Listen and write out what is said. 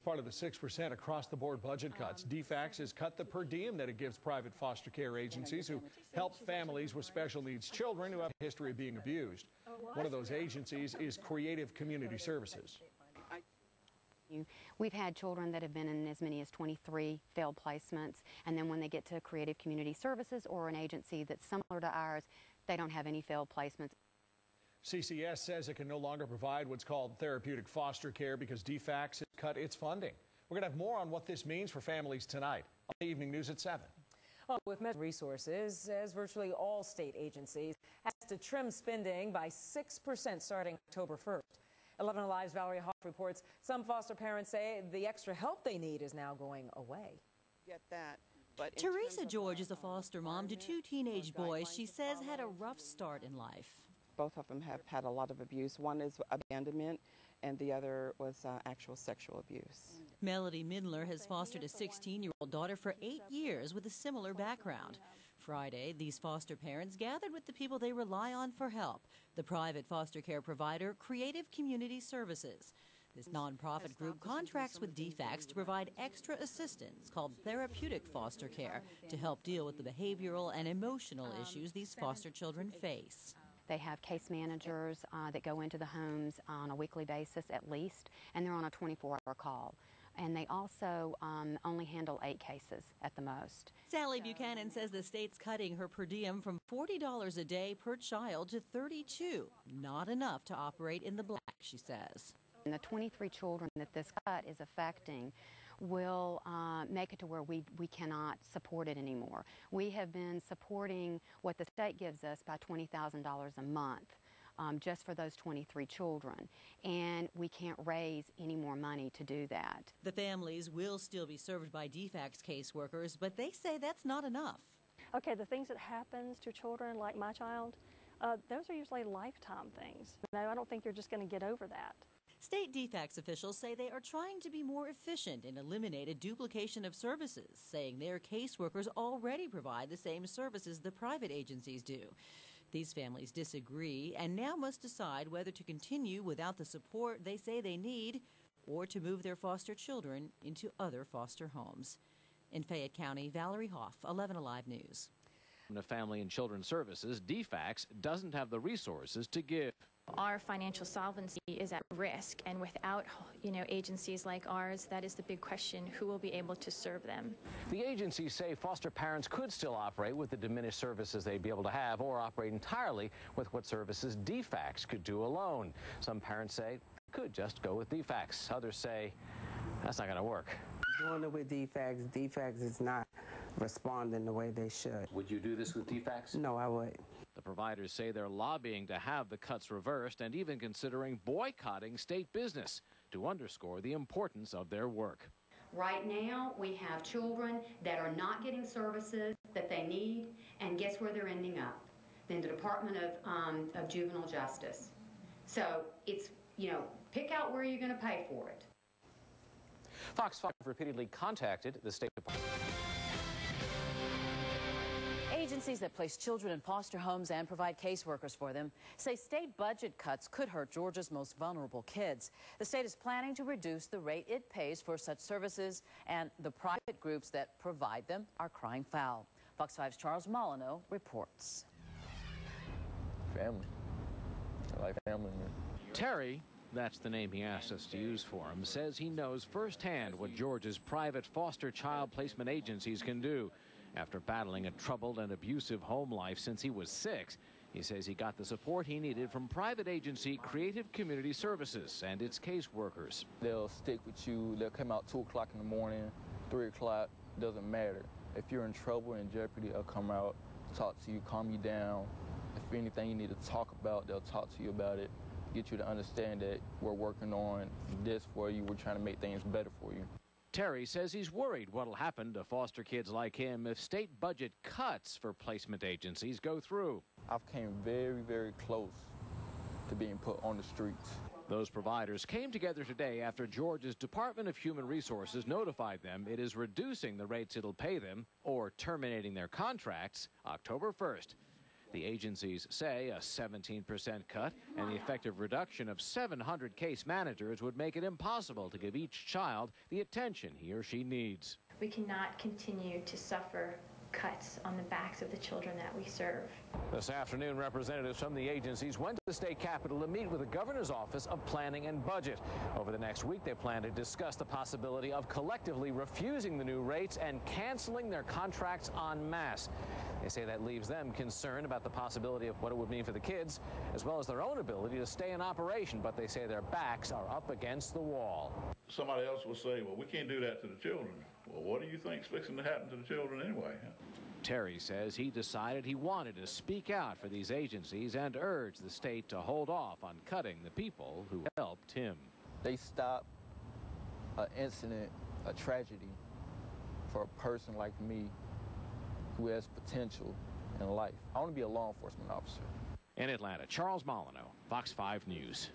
Part of the 6% across-the-board budget cuts, DFACS has cut the per diem that it gives private foster care agencies who help families with special needs children who have a history of being abused. One of those agencies is Creative Community Services. We've had children that have been in as many as 23 failed placements, and then when they get to Creative Community Services or an agency that's similar to ours, they don't have any failed placements. CCS says it can no longer provide what's called therapeutic foster care because DFACS has cut its funding. We're going to have more on what this means for families tonight on the Evening News at 7. Well, with measured resources, as virtually all state agencies has to trim spending by 6% starting October 1st. 11 Alive's Valerie Hoff reports some foster parents say the extra help they need is now going away. Get that. But Teresa George is a foster mom to two teenage boys she says had a rough start in life. Both of them have had a lot of abuse. One is abandonment, and the other was actual sexual abuse. Melody Midler has fostered a 16-year-old daughter for 8 years with a similar background. Friday, these foster parents gathered with the people they rely on for help, the private foster care provider Creative Community Services. This nonprofit group contracts with DFACS to provide extra assistance called therapeutic foster care to help deal with the behavioral and emotional issues these foster children face. They have case managers that go into the homes on a weekly basis at least, and they're on a 24-hour call. And they also only handle 8 cases at the most. Sally Buchanan says the state's cutting her per diem from $40 a day per child to $32. Not enough to operate in the black, she says. And the 23 children that this cut is affecting will make it to where we cannot support it anymore. We have been supporting what the state gives us by $20,000 a month just for those 23 children, and we can't raise any more money to do that. The families will still be served by DFACS caseworkers, but they say that's not enough. Okay, the things that happens to children like my child, those are usually lifetime things. No, I don't think you're just going to get over that. State DFACS officials say they are trying to be more efficient and eliminate a duplication of services, saying their caseworkers already provide the same services the private agencies do. These families disagree and now must decide whether to continue without the support they say they need or to move their foster children into other foster homes. In Fayette County, Valerie Hoff, 11 Alive News. The Family and Children Services, DFACS, doesn't have the resources to give. Our financial solvency is at risk, and without, agencies like ours, that is the big question: who will be able to serve them? The agencies say foster parents could still operate with the diminished services they'd be able to have, or operate entirely with what services DFACS could do alone. Some parents say could just go with DFACS. Others say that's not going to work. Doing it with DFACS, DFACS is not responding the way they should. Would you do this with DFACS? No, I wouldn't. The providers say they're lobbying to have the cuts reversed and even considering boycotting state business to underscore the importance of their work. Right now, we have children that are not getting services that they need, and guess where they're ending up? In the Department of Juvenile Justice. So it's, pick out where you're going to pay for it. Fox 5 repeatedly contacted the State Department. Agencies that place children in foster homes and provide caseworkers for them say state budget cuts could hurt Georgia's most vulnerable kids. The state is planning to reduce the rate it pays for such services, and the private groups that provide them are crying foul. Fox 5's Charles Molyneux reports. Family. I like family. Terry, that's the name he asked us to use for him, says he knows firsthand what Georgia's private foster child placement agencies can do. After battling a troubled and abusive home life since he was 6, he says he got the support he needed from private agency Creative Community Services and its caseworkers. They'll stick with you. They'll come out 2 o'clock in the morning, 3 o'clock, doesn't matter. If you're in trouble, in jeopardy, they'll come out, talk to you, calm you down. If anything you need to talk about, they'll talk to you about it, get you to understand that we're working on this for you, we're trying to make things better for you. Terry says he's worried what'll happen to foster kids like him if state budget cuts for placement agencies go through. I've came very, very close to being put on the streets. Those providers came together today after Georgia's Department of Human Resources notified them it is reducing the rates it'll pay them or terminating their contracts October 1st. The agencies say a 17% cut and the effective reduction of 700 case managers would make it impossible to give each child the attention he or she needs. We cannot continue to suffer cuts on the backs of the children that we serve. This afternoon, representatives from the agencies went to the state capitol to meet with the governor's office of planning and budget. Over the next week, they plan to discuss the possibility of collectively refusing the new rates and canceling their contracts en masse. They say that leaves them concerned about the possibility of what it would mean for the kids, as well as their own ability to stay in operation, but they say their backs are up against the wall. Somebody else will say, well, we can't do that to the children. Well, what do you think's fixing to happen to the children anyway? Terry says he decided he wanted to speak out for these agencies and urge the state to hold off on cutting the people who helped him. They stopped an incident, a tragedy, for a person like me who has potential in life. I want to be a law enforcement officer. In Atlanta, Charles Molyneux, Fox 5 News.